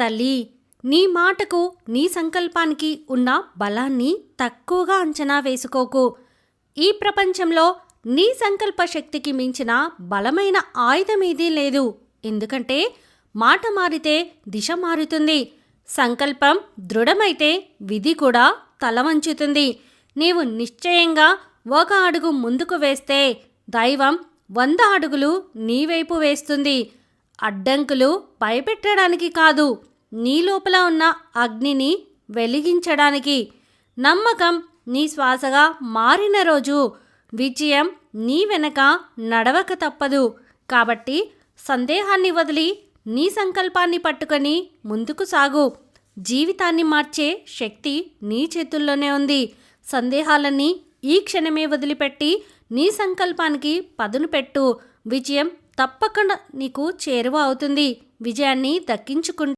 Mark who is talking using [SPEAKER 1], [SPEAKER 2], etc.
[SPEAKER 1] తల్లి, నీ మాటకు నీ సంకల్పానికి ఉన్న బలాన్ని తక్కువగా అంచనా వేసుకోకు. ఈ ప్రపంచంలో నీ సంకల్ప శక్తికి మించిన బలమైన ఆయుధమేదీ లేదు. ఎందుకంటే మాట మారితే దిశ మారుతుంది. సంకల్పం దృఢమైతే విధి కూడా తల వంచుతుంది. నీవు నిశ్చయంగా ఒక అడుగు ముందుకు వేస్తే దైవం 100 అడుగులు నీ వైపు వేస్తుంది. అడ్డంకులు భయపెట్టడానికి కాదు, నీ లోపల ఉన్న అగ్నిని వెలిగించడానికి. నమ్మకం నీ శ్వాసగా మారిన రోజు విజయం నీ వెనక నడవక తప్పదు. కాబట్టి సందేహాన్ని వదిలి నీ సంకల్పాన్ని పట్టుకొని ముందుకు సాగు. జీవితాన్ని మార్చే శక్తి నీ చేతుల్లోనే ఉంది. సందేహాలన్నీ ఈ క్షణమే వదిలిపెట్టి నీ సంకల్పానికి పదును పెట్టు. విజయం తప్పకుండా నీకు చేరువ అవుతుంది. విజయాన్ని దక్కించుకుంటూ